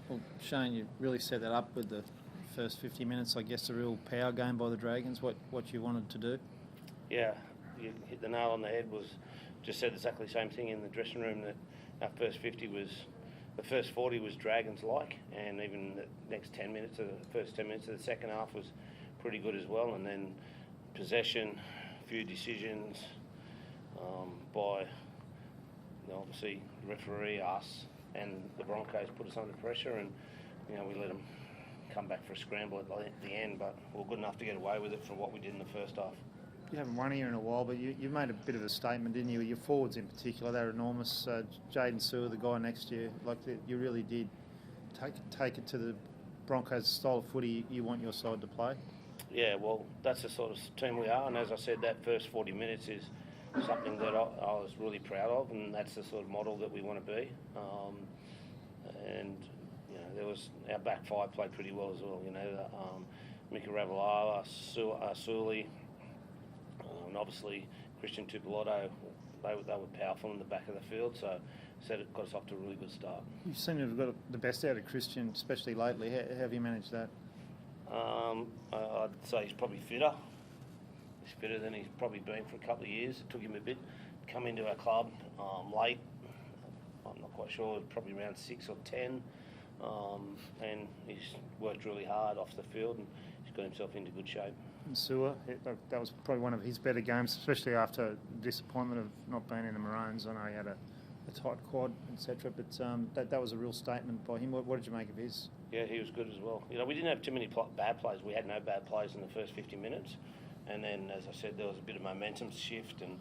Well, Shane, you really set that up with the first 50 minutes. I guess a real power game by the Dragons. What you wanted to do? Yeah, you hit the nail on the head. Just said exactly the same thing in the dressing room, that our first 50 was, the first 40 was Dragons-like, and even the next 10 minutes, the first 10 minutes of the second half was pretty good as well. And then possession, a few decisions by, obviously, the referee, us, and the Broncos put us under pressure, and we let them come back for a scramble at the end, but we were good enough to get away with it from what we did in the first half. You haven't won here in a while, but you made a bit of a statement, didn't you? Your forwards in particular, they're enormous. Jaden Sewer, the guy next to you, you really did take it to the Broncos style of footy you want your side to play. Yeah, well, that's the sort of team we are, and as I said, that first 40 minutes is something that I was really proud of, and that's the sort of model that we want to be. And there was our back five played pretty well as well. Mika Ravalawa, Suli, and obviously Christian Tupolotto, they were powerful in the back of the field, so it got us off to a really good start. You seem to have got the best out of Christian, especially lately. How have you managed that? I'd say he's probably fitter. He's fitter than he's probably been for a couple of years. It took him a bit to come into our club late. I'm not quite sure, probably around 6 or 10. And he's worked really hard off the field, and he's got himself into good shape. And Sewer, that was probably one of his better games, especially after the disappointment of not being in the Maroons. I know he had a tight quad, etc. But that was a real statement by him. What did you make of his? Yeah, he was good as well. We didn't have too many bad plays. We had no bad plays in the first 50 minutes. And then, as I said, there was a bit of momentum shift, and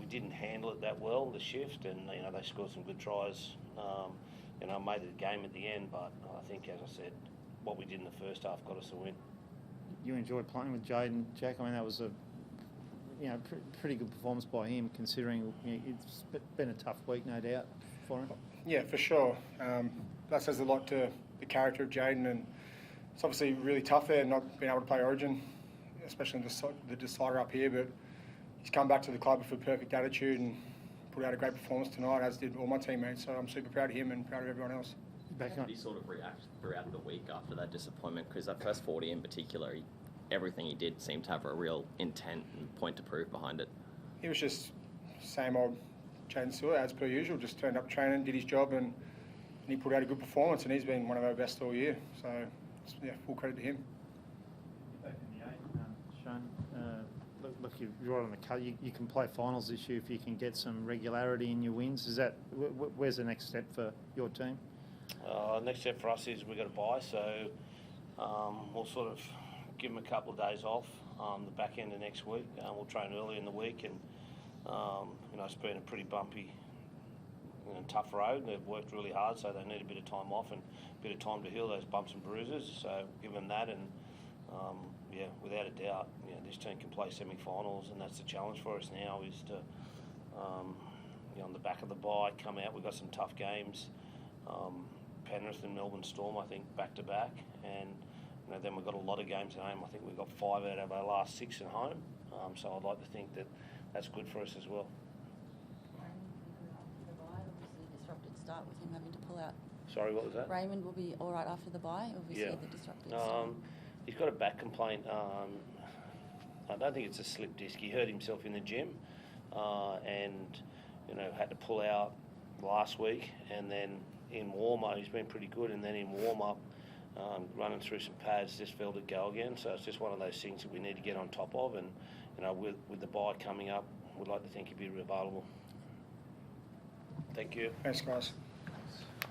we didn't handle it that well, the shift. And, they scored some good tries. Made it a game at the end, but I think, as I said, what we did in the first half got us a win. You enjoyed playing with Jaden, Jack? I mean, that was a pretty good performance by him, considering it's been a tough week, no doubt, for him. Yeah, for sure. That says a lot to the character of Jaden, and it's obviously really tough there not being able to play Origin, especially in the decider up here, but he's come back to the club with a perfect attitude and put out a great performance tonight, as did all my teammates, so I'm super proud of him and proud of everyone else. How did he sort of react throughout the week after that disappointment? Because that first 40 in particular, everything he did seemed to have a real intent and point to prove behind it. He was just same old Jaden Sewer, as per usual, just turned up training, did his job, and he put out a good performance, and he's been one of our best all year, so yeah, full credit to him. Back in the eight, Shane, look, you're right on the cut. You can play finals this year if you can get some regularity in your wins. Where's the next step for your team? Next step for us is we've got to buy, so we'll sort of give them a couple of days off the back end of next week. We'll train early in the week, and it's been a pretty bumpy, tough road. They've worked really hard, so they need a bit of time off and a bit of time to heal those bumps and bruises. So give them that, and without a doubt, this team can play semi-finals, and that's the challenge for us now, is to, on the back of the bye, come out. We've got some tough games. Penrith and Melbourne Storm, I think, back-to-back, and then we've got a lot of games at home. I think we've got 5 out of our last 6 at home, so I'd like to think that that's good for us as well. Obviously disrupted start with him having to pull out. Sorry, what was that? Raymond will be all right after the bye, obviously. Yeah. The disrupted start. He's got a back complaint. I don't think it's a slip disc. He hurt himself in the gym, and had to pull out last week, and then in warm-up he's been pretty good, and then in warm-up running through some pads just felt it go again. So it's just one of those things that we need to get on top of, and with the bye coming up, we'd like to think he'd be available. Thank you. Thanks, guys.